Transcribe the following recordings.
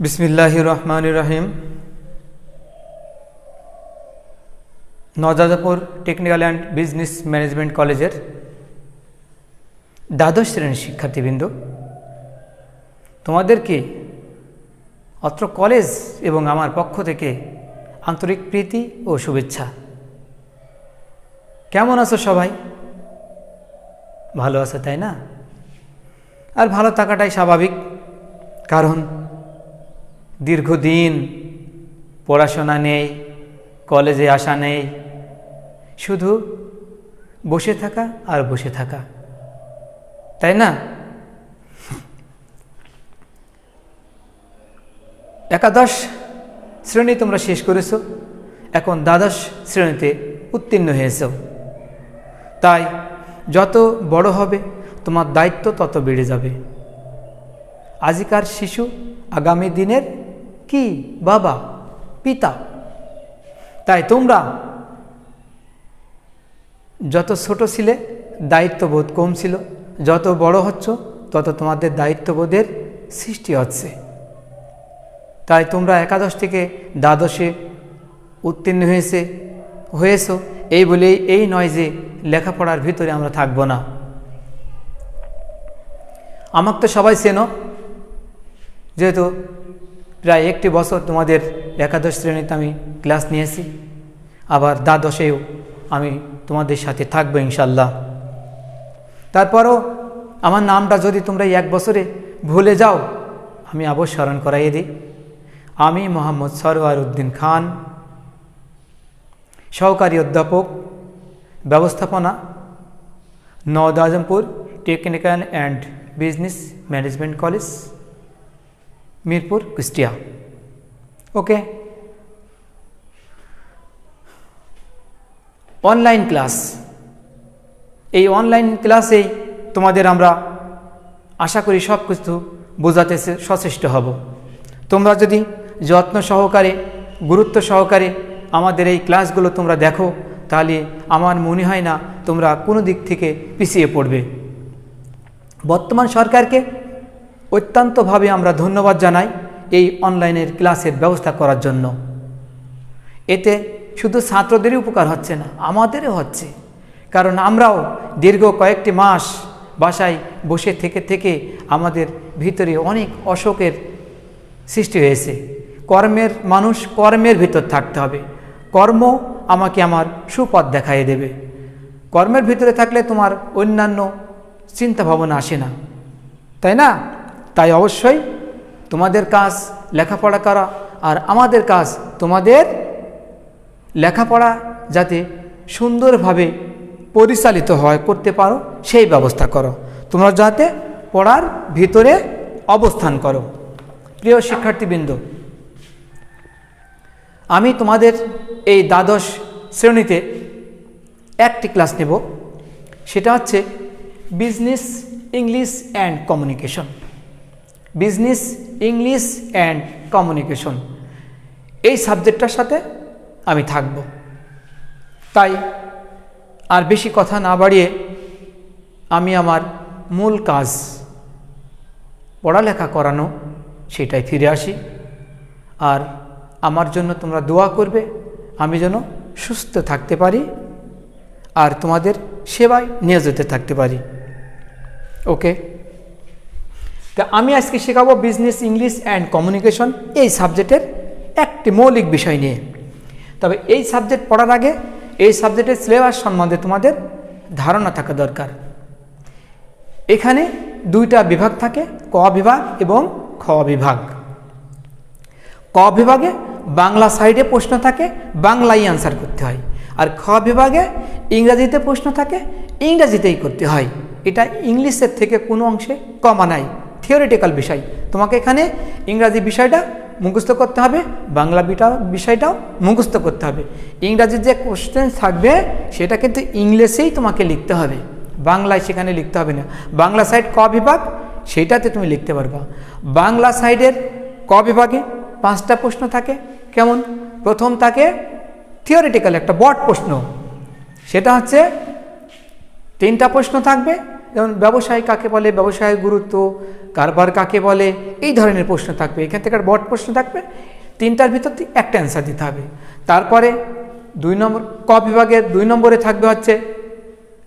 বিসমিল্লাহির রহমানির রহিম। নওদাপুর technical and business management কলেজের দ্বাদশ শ্রেণীর শিক্ষার্থীবৃন্দ, তোমাদেরকে অত্র কলেজ এবং আমার পক্ষ থেকে আন্তরিক প্রীতি ও শুভেচ্ছা। কেমন আছো সবাই? ভালো আছো, তাই না? আর ভালো থাকাটাই স্বাভাবিক, কারণ দীর্ঘদিন পড়াশোনা নেই, কলেজে আসা নেই, শুধু বসে থাকা আর বসে থাকা, তাই না? একাদশ শ্রেণী তোমরা শেষ করেছো, এখন দ্বাদশ শ্রেণীতে উত্তীর্ণ হয়েছ। তাই যত বড় হবে তোমার দায়িত্ব তত বেড়ে যাবে। আজিকার শিশু আগামী দিনের কি বাবা, পিতা। তাই তোমরা যত ছোট ছিলে দায়িত্ববোধ কম ছিল, যত বড় হচ্ছ তত তোমাদের দায়িত্ববোধের সৃষ্টি হচ্ছে। তাই তোমরা একাদশ থেকে দ্বাদশে উত্তীর্ণ হয়েছ, এই বলেই এই নয় যে লেখাপড়ার ভিতরে আমরা থাকব না। আমাকে তো সবাই চেনো, যেহেতু প্রায় একটি বছর তোমাদের একাদশ শ্রেণীতে আমি ক্লাস নিয়েছি, আবার দ্বাদশেও আমি তোমাদের সাথে থাকবো ইনশাল্লাহ। তারপরও আমার নামটা যদি তোমরা এক বছরে ভুলে যাও, আমি আবার স্মরণ করাইয়ে দিই। আমি মোহাম্মদ সরওয়ার উদ্দিন খান, সহকারী অধ্যাপক, ব্যবস্থাপনা, Naodapur technical and business management college, Mirpur, Kushtia. Okay. Online class, এই অনলাইন ক্লাসেই তোমাদের আমরা আশা করি সব কিছু বোঝাতে সচেষ্ট হব। তোমরা যদি যত্ন সহকারে, গুরুত্ব সহকারে আমাদের এই ক্লাসগুলো তোমরা দেখো, তাহলে আমার মনে হয় না তোমরা কোনো দিক থেকে পিছিয়ে পড়বে। বর্তমান সরকারকে অত্যন্তভাবে আমরা ধন্যবাদ জানাই এই অনলাইনের ক্লাসের ব্যবস্থা করার জন্য। এতে শুধু ছাত্রদেরই উপকার হচ্ছে না, আমাদেরও হচ্ছে। কারণ আমরাও দীর্ঘ কয়েকটি মাস বাসায় বসে থেকে আমাদের ভিতরে অনেক অসুখের সৃষ্টি হয়েছে। মানুষ কর্মের ভিতর থাকতে হবে। কর্ম আমাকে আমার সুপথ দেখাইয়ে দেবে। কর্মের ভিতরে থাকলে তোমার অন্যান্য চিন্তা ভাবনা আসে না, তাই না? তাই অবশ্যই তোমাদের কাজ লেখাপড়া করা, আর আমাদের কাজ তোমাদের লেখাপড়া যাতে সুন্দরভাবে পরিচালিত হয়, করতে পারো সেই ব্যবস্থা করো। তোমরা যাতে পড়ার ভিতরে অবস্থান করো। প্রিয় শিক্ষার্থীবৃন্দ, আমি তোমাদের এই দ্বাদশ শ্রেণীতে একটি ক্লাস নেব, সেটা হচ্ছে business English and communication. Business English and communication, এই সাবজেক্টটার সাথে আমি থাকব। তাই আর বেশি কথা না বাড়িয়ে আমি আমার মূল কাজ পড়ালেখা করানো সেটাই ফিরে আসি। আর আমার জন্য তোমরা দোয়া করবে, আমি যেন সুস্থ থাকতে পারি আর তোমাদের সেবায় নিয়োজিত থাকতে পারি। ওকে। তা আমি আজকে শেখাবো বিজনেস ইংলিশ অ্যান্ড কমিউনিকেশন, এই সাবজেক্টের একটি মৌলিক বিষয় নিয়ে। তবে এই সাবজেক্ট পড়ার আগে এই সাবজেক্টের সিলেবাস সম্বন্ধে তোমাদের ধারণা থাকা দরকার। এখানে দুইটা বিভাগ থাকে, ক বিভাগ এবং খ বিভাগ। ক বিভাগে বাংলা সাইডে প্রশ্ন থাকে, বাংলায় অ্যান্সার করতে হয়। আর খ বিভাগে ইংরাজিতে প্রশ্ন থাকে, ইংরাজিতেই করতে হয়। এটা ইংলিশের থেকে কোনো অংশে কমা নাই, থিওরিটিক্যাল বিষয়। তোমাকে এখানে ইংরাজি বিষয়টা মুখস্থ করতে হবে, বাংলা বিষয়টাও মুখস্থ করতে হবে। ইংরাজির যে কোশ্চেন থাকবে সেটা কিন্তু ইংলিশেই তোমাকে লিখতে হবে, বাংলায় সেখানে লিখতে হবে না। বাংলা সাইড ক বিভাগ, সেইটাতে তুমি লিখতে পারবা। বাংলা সাইডের ক বিভাগে 5টা প্রশ্ন থাকে। কেমন? প্রথম থাকে থিওরিটিক্যাল একটা বড় প্রশ্ন, সেটা হচ্ছে 3টা প্রশ্ন থাকবে যেমন ব্যবসায় কাকে বলে, ব্যবসায়ের গুরুত্ব, কারবার কাকে বলে, এই ধরনের প্রশ্ন থাকবে। এখান থেকে বড় প্রশ্ন থাকবে, 3টার ভিতর একটা অ্যান্সার দিতে হবে। তারপরে 2 নম্বর ক বিভাগের 2 নম্বরে থাকবে হচ্ছে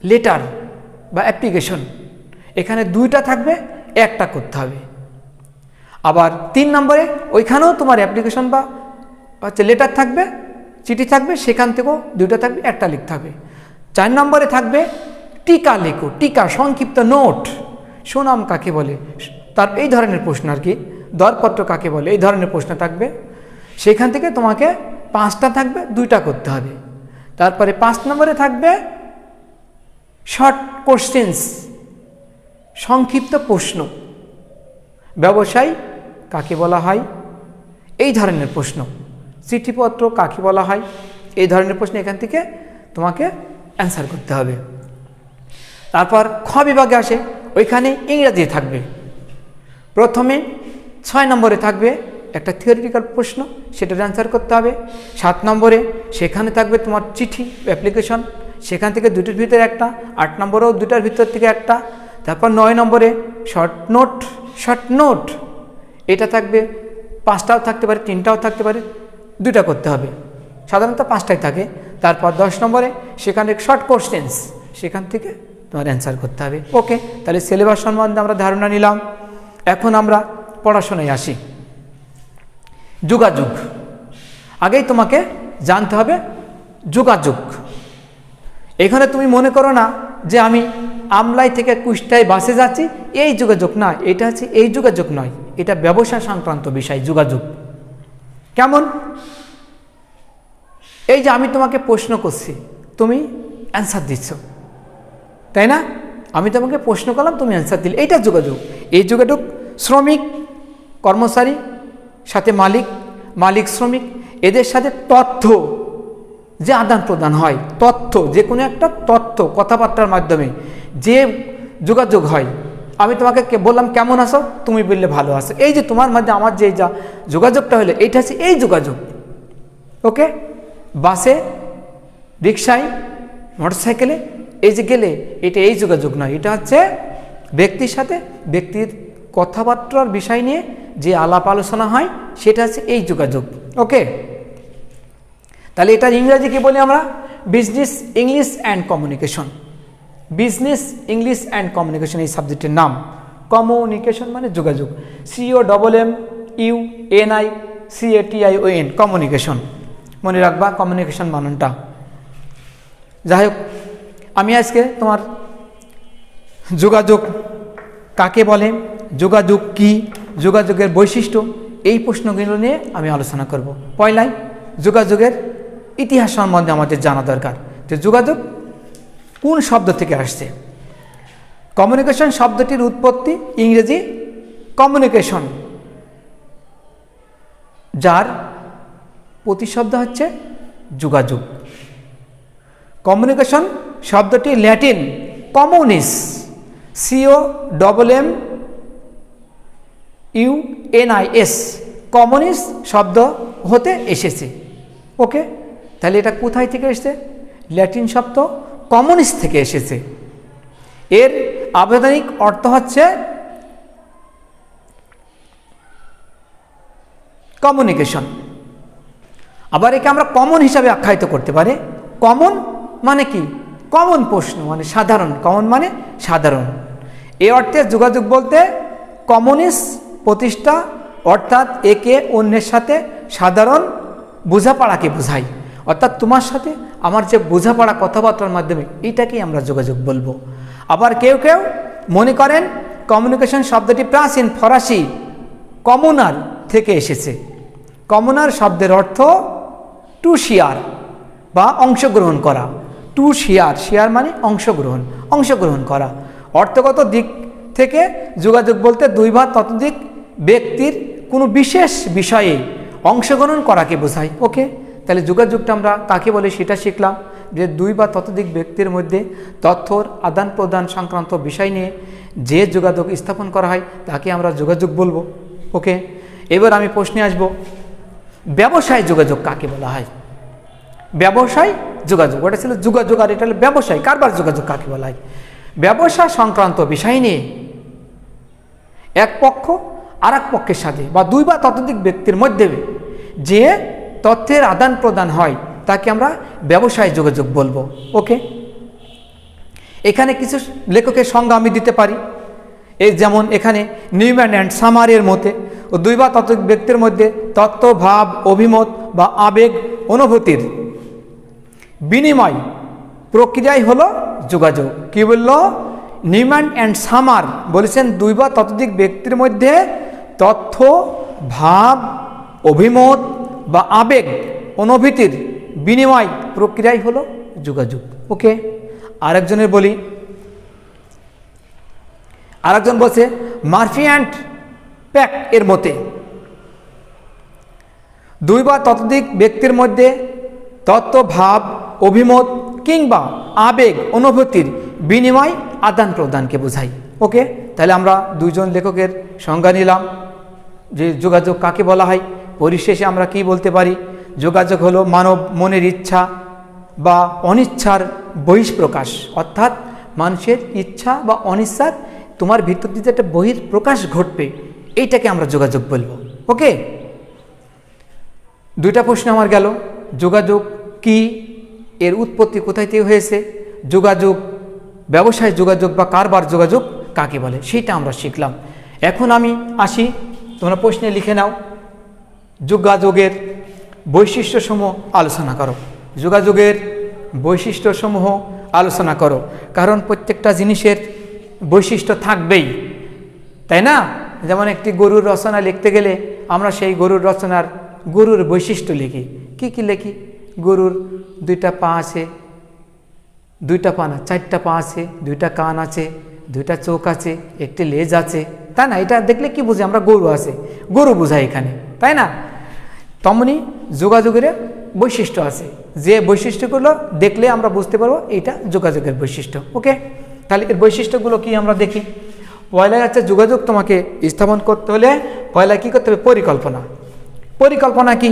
লেটার বা অ্যাপ্লিকেশন। এখানে 2টা থাকবে, একটা করতে হবে। আবার 3 নম্বরে ওইখানেও তোমার অ্যাপ্লিকেশন বা হচ্ছে লেটার থাকবে, চিঠি থাকবে, সেখান থেকেও 2টা থাকবে, একটা লিখতে হবে। 4 নম্বরে থাকবে টিকা লেখো, টিকা সংক্ষিপ্ত নোট, সুনাম কাকে বলে, তার এই ধরনের প্রশ্ন আর কি, দরপত্র কাকে বলে, এই ধরনের প্রশ্ন থাকবে। সেখান থেকে তোমাকে 5টা থাকবে, 2টা করতে হবে। তারপরে 5 নম্বরে থাকবে শর্ট কোশ্চেন্স, সংক্ষিপ্ত প্রশ্ন, ব্যবসায় কাকে বলা হয়, এই ধরনের প্রশ্ন, চিঠিপত্র কাকে বলা হয়, এই ধরনের প্রশ্ন এখান থেকে তোমাকে অ্যান্সার করতে হবে। তারপর খ বিভাগে আসে, ওইখানে ইংরেজি থাকবে। প্রথমে 6 নম্বরে থাকবে একটা থিওরিটিক্যাল প্রশ্ন, সেটার অ্যান্সার করতে হবে। 7 নম্বরে সেখানে থাকবে তোমার চিঠি, অ্যাপ্লিকেশন, সেখান থেকে 2টির ভিতরে একটা। 8 নম্বরেও 2টার ভিতর থেকে একটা। তারপর 9 নম্বরে শর্ট নোট, এটা থাকবে, 5টাও থাকতে পারে, 3টাও থাকতে পারে, 2টা করতে হবে, সাধারণত 5টাই থাকে। তারপর 10 নম্বরে সেখানে শর্ট কোশ্চেন্স, সেখান থেকে তোমার অ্যান্সার করতে হবে। ওকে, তাহলে সিলেবাস সম্বন্ধে আমরা ধারণা নিলাম। এখন আমরা পড়াশোনায় আসি। যোগাযোগ, আগেই তোমাকে জানতে হবে যোগাযোগ। এখানে তুমি মনে করো না যে আমি আমলাই থেকে কুষ্টায় বাসে যাচ্ছি, এই যোগাযোগ না, এটা হচ্ছে এই যোগাযোগ নয়, এটা ব্যবসা সংক্রান্ত বিষয় যোগাযোগ। কেমন? এই যে আমি তোমাকে প্রশ্ন করছি, তুমি অ্যান্সার দিচ্ছ, তাই না? আমি তোমাকে প্রশ্ন করলাম, তুমি অ্যান্সার দিলে, এইটা যোগাযোগ। এই যোগাযোগ শ্রমিক কর্মচারী সাথে মালিক শ্রমিক, এদের সাথে তথ্য যে আদান প্রদান হয়, তথ্য, যে কোনো একটা তথ্য কথাবার্তার মাধ্যমে যে যোগাযোগ হয়। আমি তোমাকে বললাম কেমন আছো, তুমি বললে ভালো আছো, এই যে তোমার মধ্যে আমার যে যা যোগাযোগটা হলো, এইটা হচ্ছে এই যোগাযোগ। ওকে, বাসে, রিক্সায়, মোটরসাইকেলে এই যে গেলে, এটা এই যোগাযোগ নয়, এটা হচ্ছে ব্যক্তির সাথে ব্যক্তির কথাবার্তার বিষয় নিয়ে যে আলাপ আলোচনা হয়, সেটা হচ্ছে এই যোগাযোগ। ওকে, তাহলে এটার ইংরেজি কি বলি আমরা? Business English and communication. Business English and communication এই সাবজেক্টের নাম। কমিউনিকেশন মানে যোগাযোগ, COMMUNICATION, কমিউনিকেশন। মনে রাখবা কমিউনিকেশন বানানটা। যাই হোক, আমি আজকে তোমার যোগাযোগ কাকে বলে, যোগাযোগ কি, যোগাযোগের বৈশিষ্ট্য, এই প্রশ্নগুলো নিয়ে আমি আলোচনা করব। পয়লাই যোগাযোগের ইতিহাস সম্বন্ধে আমাদের জানা দরকার, যে যোগাযোগ কোন শব্দ থেকে আসছে। কমিউনিকেশন শব্দটির উৎপত্তি ইংরেজি কমিউনিকেশন, যার প্রতিশব্দ হচ্ছে যোগাযোগ। কমিউনিকেশন শব্দটি ল্যাটিন কমিউনিস, COMMUNIS, কমিউনিস শব্দ হতে এসেছে। ওকে, তাহলে এটা কোথায় থেকে এসেছে? ল্যাটিন শব্দ কমিউনিস থেকে এসেছে। এর আবিধানিক অর্থ হচ্ছে কমিউনিকেশন। আবার একে আমরা কমন হিসাবে আখ্যায়িত করতে পারি। কমন মানে কি? কমন প্রশ্ন মানে সাধারণ, কমন মানে সাধারণ। এই অর্থে যোগাযোগ বলতে কমিউনিস প্রতিষ্ঠা, অর্থাৎ একে অন্যের সাথে সাধারণ বোঝাপড়াকে বোঝায়। অর্থাৎ তোমার সাথে আমার যে বোঝাপড়া কথাবার্তার মাধ্যমে, এটাকেই আমরা যোগাযোগ বলবো। আবার কেউ কেউ মনে করেন কমিউনিকেশন শব্দটি প্রাচীন ফরাসি কমুনার থেকে এসেছে। কমুনার শব্দের অর্থ টু শেয়ার বা অংশগ্রহণ করা। টু শেয়ার, শেয়ার মানে অংশগ্রহণ করা। অর্থগত দিক থেকে যোগাযোগ বলতে 2 বা ততোধিক ব্যক্তির কোনো বিশেষ বিষয়ে অংশগ্রহণ করাকে বোঝায়। ওকে, তাহলে যোগাযোগটা আমরা কাকে বলে সেটা শিখলাম, যে 2 বা ততোধিক ব্যক্তির মধ্যে তথ্যর আদান প্রদান সংক্রান্ত বিষয় নিয়ে যে যোগাযোগ স্থাপন করা হয় তাকে আমরা যোগাযোগ বলবো। ওকে, এবার আমি প্রশ্নে আসব, ব্যবসায় যোগাযোগ কাকে বলা হয়? ব্যবসায় যোগাযোগ, ওটা ছিল যোগাযোগ, আর এটা হলো ব্যবসায় কারবার যোগাযোগ কাকে বলা হয়? ব্যবসা সংক্রান্ত বিষয় নিয়ে এক পক্ষ আর এক পক্ষের সাথে বা দুই বা ততোধিক ব্যক্তির মধ্যে যে তথ্যের আদান প্রদান হয় তাকে আমরা ব্যবসায় যোগাযোগ বলবো। ওকে, এখানে কিছু লেখকের সংজ্ঞা আমি দিতে পারি। এই যেমন এখানে নিউম্যান অ্যান্ড সামারের মতে দুই বা ততোধিক ব্যক্তির মধ্যে তত্ত্ব, ভাব, অভিমত বা আবেগ, অনুভূতির বিনিময় প্রক্রিয়াই হলো যোগাযোগ। কি বলল? নিউম্যান অ্যান্ড সামার বলেছেন দুই বা ততোধিক ব্যক্তির মধ্যে তথ্য, ভাব, অভিমত বা আবেগ, অনুভূতির বিনিময় প্রক্রিয়াই হলো যোগাযোগ। ওকে, আরেকজনের বলি, আরেকজন বলছে মার্ফি অ্যান্ড প্যাক এর মতে দুই বা ততোধিক ব্যক্তির মধ্যে তত্ত্ব, ভাব, অভিমত কিংবা আবেগ, অনুভূতির বিনিময় আদান প্রদানকে বোঝায়। ওকে, তাহলে আমরা দুইজন লেখকের সংজ্ঞা নিলাম যে যোগাযোগ কাকে বলা হয়। পরিশেষে আমরা কি বলতে পারি? যোগাযোগ হলো মানব মনের ইচ্ছা বা অনিচ্ছার বহিঃপ্রকাশ, অর্থাৎ মানুষের ইচ্ছা বা অনিচ্ছার তোমার ভিতর দিয়ে একটা বহিঃপ্রকাশ ঘটবে, এইটাকে আমরা যোগাযোগ বলবো। ওকে, দুইটা প্রশ্ন আমার গেল। যোগাযোগ কি, এর উৎপত্তি কোথায় থেকে হয়েছে, যোগাযোগ, ব্যবসায় যোগাযোগ বা কারবার যোগাযোগ কাকে বলে, সেটা আমরা শিখলাম। এখন আমি আসি, তোমরা প্রশ্নে লিখে নাও, যোগাযোগের বৈশিষ্ট্যসমূহ আলোচনা করো। যোগাযোগের বৈশিষ্ট্যসমূহ আলোচনা করো, কারণ প্রত্যেকটা জিনিসের বৈশিষ্ট্য থাকবেই, তাই না? যেমন একটি গরুর রচনা লিখতে গেলে আমরা সেই গরুর রচনার গরুর বৈশিষ্ট্য লিখি। কি কি লিখি? গরুর দুইটা পা আছে, দুইটা পা না, চারটা পা আছে, দুইটা কান আছে, দুইটা চোখ আছে, একটি লেজ আছে, তাই না? এটা দেখলে কি বুঝি আমরা? গরু আছে, গরু বোঝায় এখানে, তাই না? তেমনি যোগাযোগের বৈশিষ্ট্য আছে, যে বৈশিষ্ট্যগুলো দেখলে আমরা বুঝতে পারবো এটা যোগাযোগের বৈশিষ্ট্য। ওকে, তাহলে এর বৈশিষ্ট্যগুলো কি আমরা দেখি। পয়লা হচ্ছে যোগাযোগ তোমাকে স্থাপন করতে হলে পয়লা কী করতে হবে? পরিকল্পনা। পরিকল্পনা কি?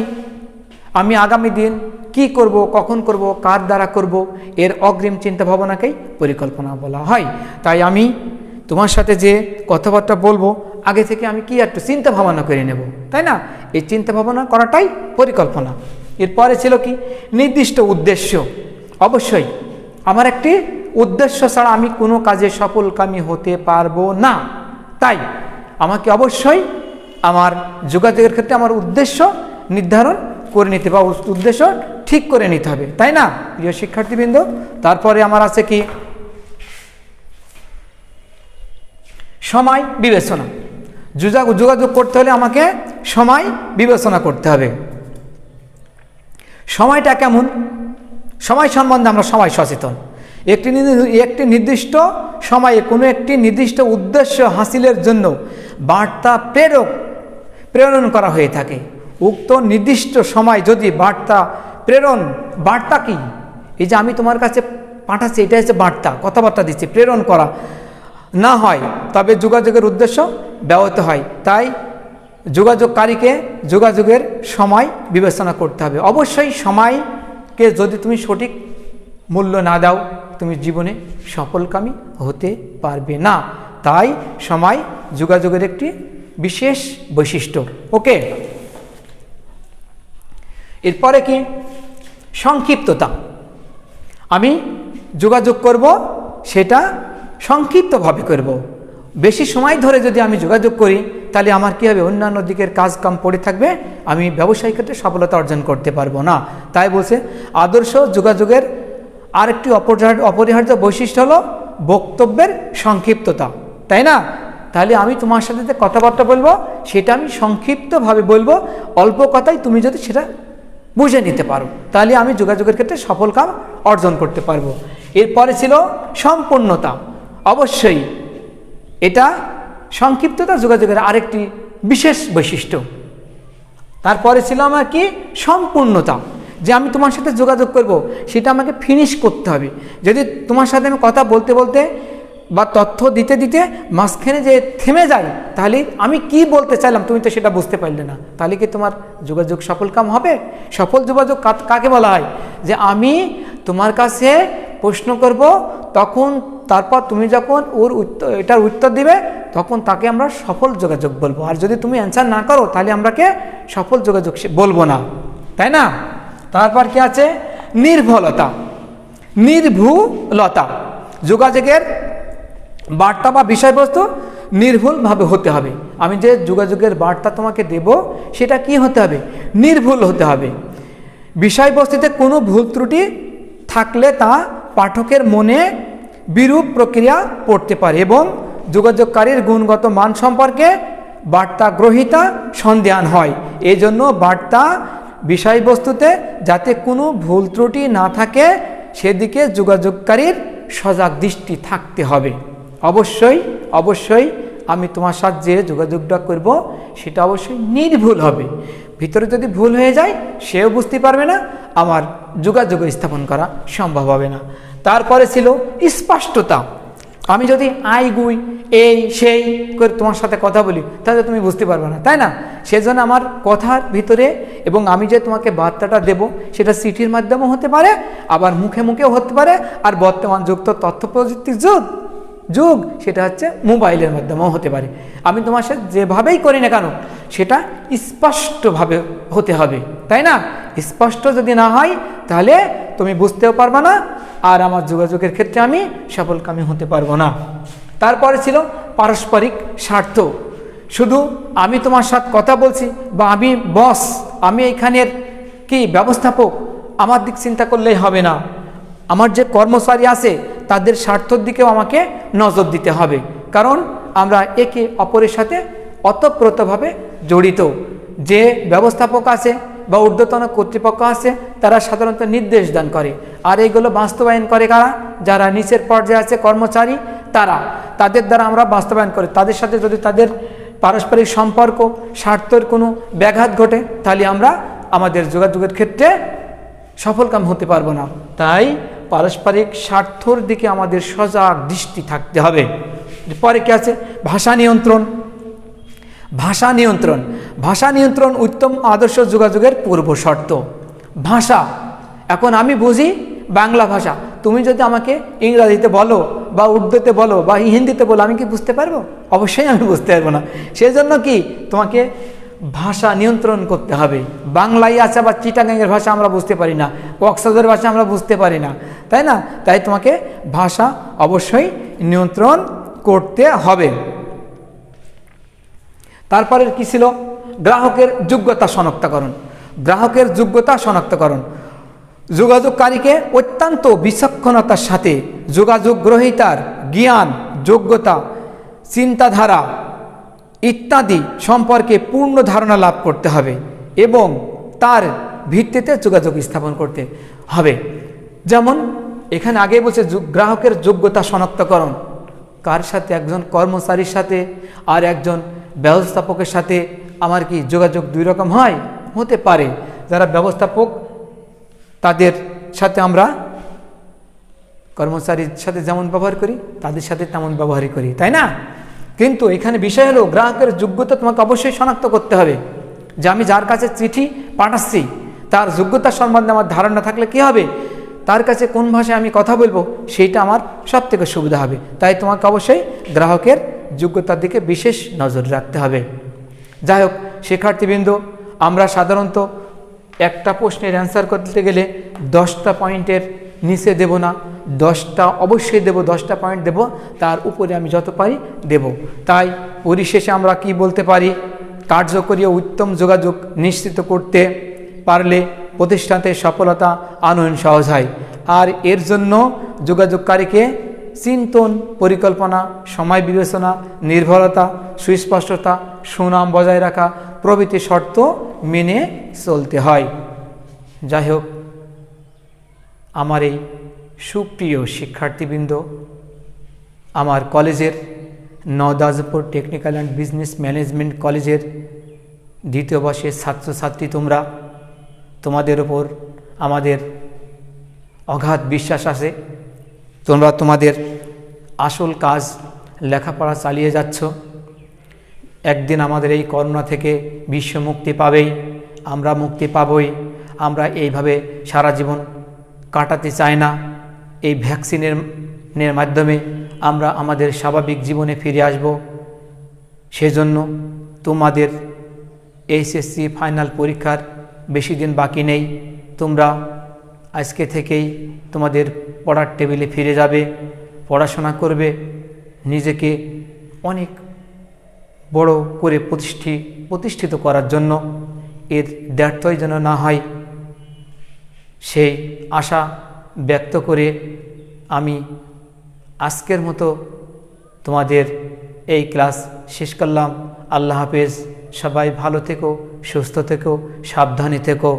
আমি আগামী দিন কি করব, কখন করব, কার দ্বারা করব, এর অগ্রিম চিন্তা ভাবনাকেই পরিকল্পনা বলা হয়। তাই আমি তোমার সাথে যে কথাবার্তা বলবো আগে থেকে আমি কি একটু চিন্তা ভাবনা করে নেব, তাই না? এই চিন্তা ভাবনা করাটাই পরিকল্পনা। এরপরে ছিল কি? নির্দিষ্ট উদ্দেশ্য। অবশ্যই আমার একটি উদ্দেশ্য ছাড়া আমি কোনো কাজে সফলকামী হতে পারবো না। তাই আমাকে অবশ্যই আমার যোগাযোগের ক্ষেত্রে আমার উদ্দেশ্য নির্ধারণ করে নিতে বা উদ্দেশ্য ঠিক করে নিতে হবে, তাই না প্রিয় শিক্ষার্থীবৃন্দ? তারপরে আমার আছে কি? সময় বিবেচনা। যোগাযোগ করতে হলে আমাকে সময় বিবেচনা করতে হবে। সময়টা কেমন? সময় সম্বন্ধে আমরা সবাই সচেতন। একটি নির্দিষ্ট সময়ে কোনো একটি নির্দিষ্ট উদ্দেশ্য হাসিলের জন্য বার্তা প্রেরণ করা হয়ে থাকে। উক্ত নির্দিষ্ট সময় যদি বার্তা কি? এই যে আমি তোমার কাছে পাঠাচ্ছি, এটা হচ্ছে বার্তা, কথাবার্তা দিচ্ছি, প্রেরণ করা না হয় তবে যোগাযোগের উদ্দেশ্য ব্যাহত হয়। তাই যোগাযোগকারীকে যোগাযোগের সময় বিবেচনা করতে হবে। অবশ্যই সময়কে যদি তুমি সঠিক মূল্য না দাও তুমি জীবনে সফলকামী হতে পারবে না। তাই সময় যোগাযোগের একটি বিশেষ বৈশিষ্ট্য। ওকে, এরপরে কি? সংক্ষিপ্ততা। আমি যোগাযোগ করব সেটা সংক্ষিপ্তভাবে করব। বেশি সময় ধরে যদি আমি যোগাযোগ করি তাহলে আমার কী হবে? অন্যান্য দিকের কাজ কাম পড়ে থাকবে, আমি ব্যবসায়িক ক্ষেত্রে সফলতা অর্জন করতে পারবো না। তাই বলছে আদর্শ যোগাযোগের আরেকটি অপরিহার্য বৈশিষ্ট্য হলো বক্তব্যের সংক্ষিপ্ততা, তাই না? তাহলে আমি তোমার সাথে যে কথাবার্তা বলবো সেটা আমি সংক্ষিপ্তভাবে বলবো, অল্প কথায় তুমি যদি সেটা বুঝে নিতে পারো তাহলে আমি যোগাযোগের ক্ষেত্রে সফল কাম অর্জন করতে পারবো। এরপরে ছিল সম্পূর্ণতা। অবশ্যই এটা সংক্ষিপ্ততা যোগাযোগের আরেকটি বিশেষ বৈশিষ্ট্য। তারপরে ছিল আমার কি? সম্পূর্ণতা। যে আমি তোমার সাথে যোগাযোগ করব সেটা আমাকে ফিনিশ করতে হবে। যদি তোমার সাথে আমি কথা বলতে বলতে বা তথ্য দিতে দিতে মাঝখানে যে থেমে যাই তাহলে আমি কি বলতে চাইলাম তুমি তো সেটা বুঝতে পারলে না, তাহলে কি তোমার যোগাযোগ সফলকাম হবে? সফল যোগাযোগ কাকে বলা হয়? যে আমি তোমার কাছে প্রশ্ন করব, তখন তারপর তুমি যখন এটার উত্তর দিবে তখন তাকে আমরা সফল যোগাযোগ বলবো। আর যদি তুমি অ্যান্সার না করো তাহলে আমরাকে সফল যোগাযোগ বলবো না, তাই না? তারপর কি আছে? নির্ভুলতা। নির্ভুলতা, যোগাযোগের বার্তা বা বিষয়বস্তু নির্ভুলভাবে হতে হবে। আমি যে যোগাযোগের বার্তা তোমাকে দেব সেটা কি হতে হবে? নির্ভুল হতে হবে। বিষয়বস্তুতে কোনো ভুল ত্রুটি থাকলে তা পাঠকের মনে বিরূপ প্রক্রিয়া পড়তে পারে এবং যোগাযোগকারীর গুণগত মান সম্পর্কে বার্তা গ্রহীতা সন্দেহান হয়। এই জন্য বার্তা বিষয়বস্তুতে যাতে কোনো ভুল ত্রুটি না থাকে সেদিকে যোগাযোগকারীর সজাগ দৃষ্টি থাকতে হবে। অবশ্যই অবশ্যই আমি তোমার সাথে যে যোগাযোগটা করব সেটা অবশ্যই নির্ভুল হবে। ভিতরে যদি ভুল হয়ে যায় সেও বুঝতে পারবে না, আমার যোগাযোগ স্থাপন করা সম্ভব হবে না। তারপরে ছিল স্পষ্টতা। আমি যদি আই গুই এই সেই করে তোমার সাথে কথা বলি তাহলে তুমি বুঝতে পারবে না, তাই না? সেজন্য আমার কথার ভিতরে এবং আমি যে তোমাকে বার্তাটা দেব সেটা চিঠির মাধ্যমেও হতে পারে, আবার মুখে মুখেও হতে পারে, আর বর্তমান যুগ তো তথ্য প্রযুক্তির যুগ, সেটা হচ্ছে মোবাইলের মাধ্যমেও হতে পারে। আমি তোমার সাথে যেভাবেই করি না কেন সেটা স্পষ্টভাবে হতে হবে, তাই না? স্পষ্ট যদি না হয় তাহলে তুমি বুঝতেও পারবে না, আর আমার যোগাযোগের ক্ষেত্রে আমি সফলকামী হতে পারবো না। তারপরে ছিল পারস্পরিক স্বার্থ। শুধু আমি তোমার সাথে কথা বলছি বা আমি বস, আমি এখানের কি ব্যবস্থাপক, আমার দিক চিন্তা করলেই হবে না। আমার যে কর্মচারী আছে তাদের স্বার্থর দিকেও আমাকে নজর দিতে হবে, কারণ আমরা একে অপরের সাথে ওতপ্রোতভাবে জড়িত। যে ব্যবস্থাপক আছে বা ঊর্ধ্বতন কর্তৃপক্ষ আছে তারা সাধারণত নির্দেশ দান করে, আর এইগুলো বাস্তবায়ন করে কারা? যারা নিচের পর্যায়ে আছে কর্মচারী, তাদের দ্বারা আমরা বাস্তবায়ন করি। তাদের সাথে যদি তাদের পারস্পরিক সম্পর্ক স্বার্থের কোনো ব্যাঘাত ঘটে তাহলে আমরা আমাদের যোগাযোগের ক্ষেত্রে সফলকাম হতে পারবো না। তাই পারস্পরিক স্বার্থর দিকে আমাদের সজাগ দৃষ্টি থাকতে হবে। পরে কি আছে? ভাষা নিয়ন্ত্রণ। ভাষা নিয়ন্ত্রণ, ভাষা নিয়ন্ত্রণ উত্তম আদর্শ যোগাযোগের পূর্ব শর্ত। ভাষা, এখন আমি বুঝি বাংলা ভাষা, তুমি যদি আমাকে ইংরাজিতে বলো বা উর্দুতে বলো বা হিন্দিতে বলো, আমি কি বুঝতে পারবো? অবশ্যই আমি বুঝতে পারবো না। সেজন্য কি তোমাকে ভাষা নিয়ন্ত্রণ করতে হবে। বাংলায় আছে বা চিটাগাংয়ের ভাষা আমরা বুঝতে পারি না, কক্সবাজারের ভাষা আমরা বুঝতে পারি না, তাই না? তাই তোমাকে ভাষা অবশ্যই নিয়ন্ত্রণ করতে হবে। তারপরে কি ছিল? গ্রাহকের যোগ্যতা শনাক্তকরণ। গ্রাহকের যোগ্যতা শনাক্তকরণ যোগাযোগকারীকে অত্যন্ত বিচক্ষণতার সাথে যোগাযোগ গ্রহীতার জ্ঞান, যোগ্যতা, চিন্তাধারা ইত্যাদি সম্পর্কে পূর্ণ ধারণা লাভ করতে হবে এবং তার ভিত্তিতে যোগাযোগ স্থাপন করতে হবে। যেমন এখানে আগে বলছে গ্রাহকের যোগ্যতা শনাক্তকরণ, কার সাথে? একজন কর্মচারীর সাথে আর একজন ব্যবস্থাপকের সাথে আমার কি যোগাযোগ দুই রকম হয়? হতে পারে। যারা ব্যবস্থাপক তাদের সাথে আমরা কর্মচারীর সাথে যেমন ব্যবহার করি তাদের সাথে তেমন ব্যবহারই করি, তাই না? কিন্তু এখানে বিষয় হলো গ্রাহকের যোগ্যতা তোমাকে অবশ্যই শনাক্ত করতে হবে। যে আমি যার কাছে চিঠি পাঠাচ্ছি তার যোগ্যতা সম্বন্ধে আমার ধারণা থাকলে কি হবে? তার কাছে কোন ভাষায় আমি কথা বলবো সেইটা আমার সব থেকে সুবিধা হবে। তাই তোমাকে অবশ্যই গ্রাহকের যোগ্যতার দিকে বিশেষ নজর রাখতে হবে। যাই হোক শিক্ষার্থীবৃন্দ, আমরা সাধারণত একটা প্রশ্নের অ্যান্সার করতে গেলে 10টা পয়েন্টের নিচে দেব না, 10টা অবশ্যই দেব, 10টা পয়েন্ট দেব, তার উপরে আমি যত পারি দেব। তাই পরিশেষে আমরা কি বলতে পারি? কার্যকরী ও উত্তম যোগাযোগ নিশ্চিত করতে পারলে প্রতিষ্ঠানের সফলতা আনয়ন সহজ হয়। আর এর জন্য যোগাযোগকারীকে চিন্তন, পরিকল্পনা, সময় বিবেচনা, নির্ভরতা, সুস্পষ্টতা, সুনাম বজায় রাখা প্রভৃতি শর্ত মেনে চলতে হয়। যাই হোক, আমার এই সুপ্রিয় শিক্ষার্থীবৃন্দ, আমার কলেজের নওদাজপুর টেকনিক্যাল অ্যান্ড বিজনেস ম্যানেজমেন্ট কলেজের দ্বিতীয় বর্ষের ছাত্রছাত্রী তোমরা, তোমাদের ওপর আমাদের অগাধ বিশ্বাস আছে। তোমরা তোমাদের আসল কাজ লেখাপড়া চালিয়ে যাচ্ছ। একদিন আমাদের এই করোনা থেকে বিশ্ব মুক্তি পাবেই, আমরা মুক্তি পাবই। আমরা এইভাবে সারা জীবন কাটাতে চাই না। এই ভ্যাকসিনের মাধ্যমে আমরা আমাদের স্বাভাবিক জীবনে ফিরে আসব। সেজন্য তোমাদের এইচএসসি ফাইনাল পরীক্ষার বেশি দিন বাকি নেই। তোমরা আজকে থেকেই তোমাদের পড়ার টেবিলে ফিরে যাবে, পড়াশোনা করবে, নিজেকে অনেক বড় করে প্রতিষ্ঠিত করার জন্য। এর ব্যর্থই যেন না হয় সেই আশা ব্যক্ত করে আমি আজকের মতো তোমাদের এই ক্লাস শেষ করলাম। আল্লাহ হাফেজ। সবাই ভালো থেকো, সুস্থ থেকো, সাবধানে থেকো।